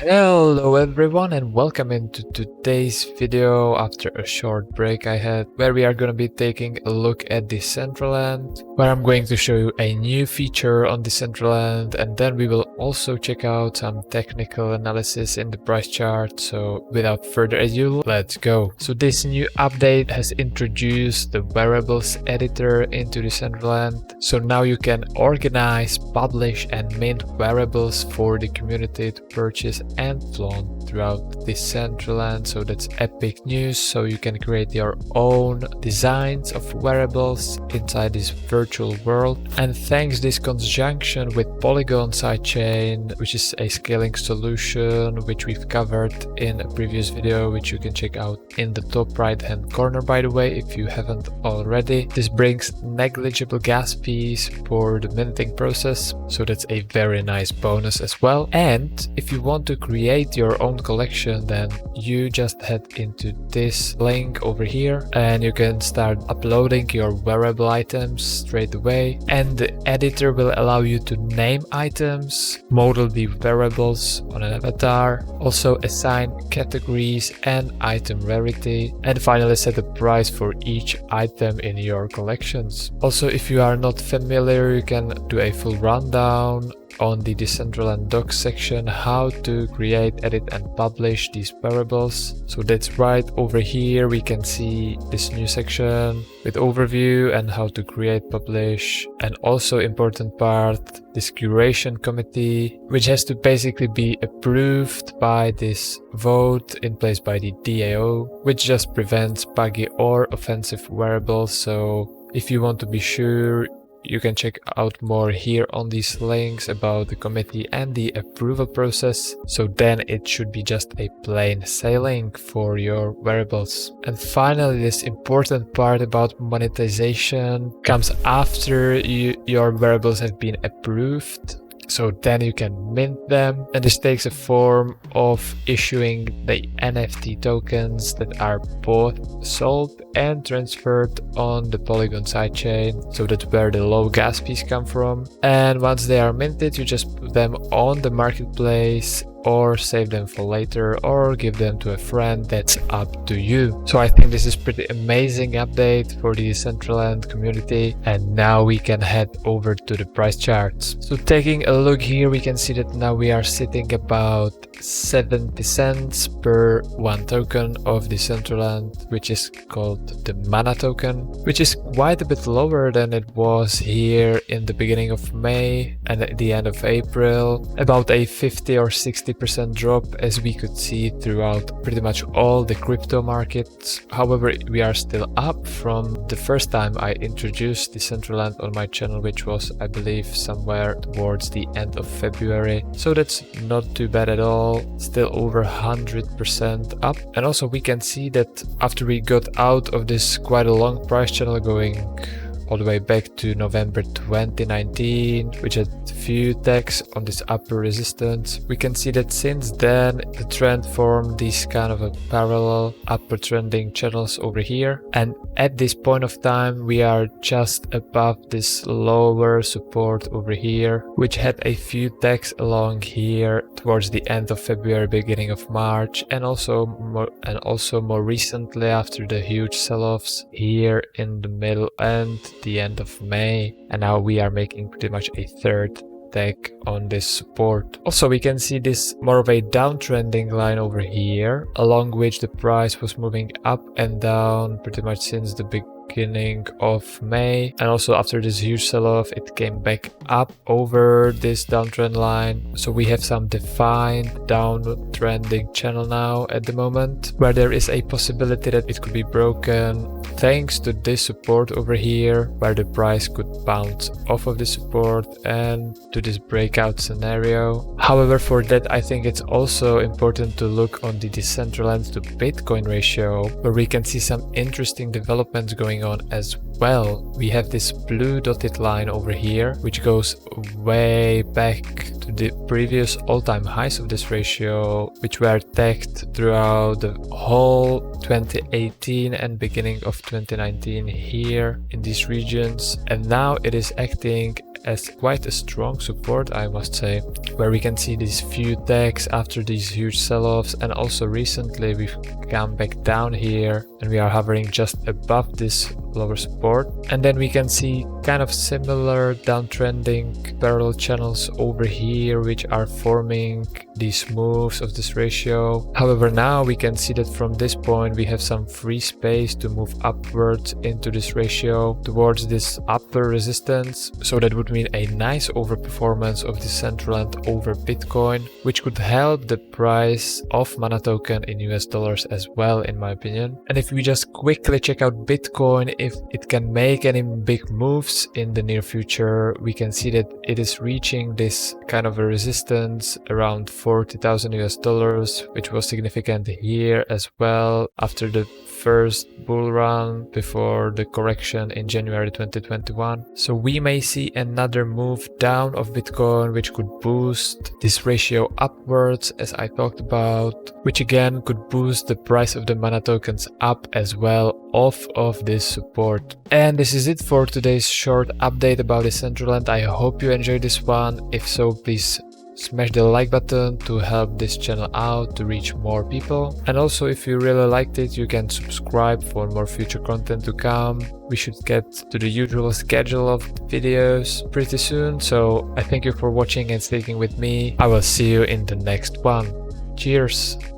Hello everyone and welcome into today's video after a short break I had, where we are going to be taking a look at Decentraland, where I'm going to show you a new feature on Decentraland, and then we will also check out some technical analysis in the price chart. So without further ado, let's go. So this new update has introduced the variables editor into Decentraland. So now you can organize, publish and mint variables for the community to purchase and flaunt throughout Decentraland. So that's epic news. So you can create your own designs of variables inside this virtual world. And thanks this conjunction with Polygon sidechain, which is a scaling solution which we've covered in a previous video, which you can check out in the top right hand corner, by the way, if you haven't already. This brings negligible gas fees for the minting process, so that's a very nice bonus as well. And if you want to create your own collection, then you just head into this link over here and you can start uploading your variable items straight away, and the editor will allow you to name items, model the variables on an avatar, also assign categories and item rarity, and finally set a price for each item in your collections. Also, if you are not familiar, you can do a full rundown on the Decentraland docs section how to create, edit and publish these variables. So that's right over here we can see this new section with overview and how to create, publish, and also important part, this curation committee, which has to basically be approved by this vote in place by the DAO, which just prevents buggy or offensive variables. So if you want to be sure, you can check out more here on these links about the committee and the approval process. So then it should be just a plain sailing for your variables. And finally, this important part about monetization comes after your variables have been approved. So then you can mint them, and this takes a form of issuing the NFT tokens that are both sold and transferred on the Polygon sidechain. So that's where the low gas fees come from. And once they are minted, you just put them on the marketplace or save them for later or give them to a friend. That's up to you. So I think this is pretty amazing update for the Decentraland community. And now we can head over to the price charts. So taking a look here, we can see that now we are sitting about 70 cents per one token of Decentraland, which is called the mana token, which is quite a bit lower than it was here in the beginning of May and at the end of April. About a 50 or 60% drop, as we could see throughout pretty much all the crypto markets. However, we are still up from the first time I introduced Decentraland on my channel, which was, I believe, somewhere towards the end of February. So that's not too bad at all. Still over 100% up. And also we can see that after we got out of this quite a long price channel going all the way back to November 2019, which had few tags on this upper resistance, we can see that since then the trend formed these kind of a parallel upper trending channels over here, and at this point of time we are just above this lower support over here, which had a few tags along here towards the end of February, beginning of March, and also more recently after the huge sell-offs here in the middle and the end of May. And now we are making pretty much a third tag on this support. Also, we can see this more of a downtrending line over here, along which the price was moving up and down pretty much since the beginning of May, and also after this huge sell-off it came back up over this downtrend line. So we have some defined downtrending channel now at the moment, where there is a possibility that it could be broken thanks to this support over here, where the price could bounce off of the support and to this breakout scenario. However, for that I think it's also important to look on the Decentraland to Bitcoin ratio, where we can see some interesting developments going on as well. We have this blue dotted line over here, which goes way back to the previous all-time highs of this ratio, which were tagged throughout the whole 2018 and beginning of 2019 here in these regions, and now it is acting as quite a strong support, I must say, where we can see these few tags after these huge sell-offs, and also recently we've come back down here and we are hovering just above this lower support. And then we can see kind of similar downtrending parallel channels over here which are forming these moves of this ratio. However, now we can see that from this point we have some free space to move upwards into this ratio towards this upper resistance. So that would mean a nice overperformance of Decentraland over Bitcoin, which could help the price of Mana token in US dollars as well, in my opinion. And if we just quickly check out Bitcoin, if it can make any big moves in the near future, we can see that it is reaching this kind of a resistance around 40,000 US dollars, which was significant here as well after the first bull run before the correction in January 2021. So we may see another move down of Bitcoin, which could boost this ratio upwards, as I talked about, which again could boost the price of the Mana tokens up as well off of this support. And this is it for today's short update about Decentraland. I hope you enjoyed this one. If so, please smash the like button to help this channel out to reach more people. And also, if you really liked it, you can subscribe for more future content to come. We should get to the usual schedule of videos pretty soon. So I thank you for watching and sticking with me. I will see you in the next one. Cheers!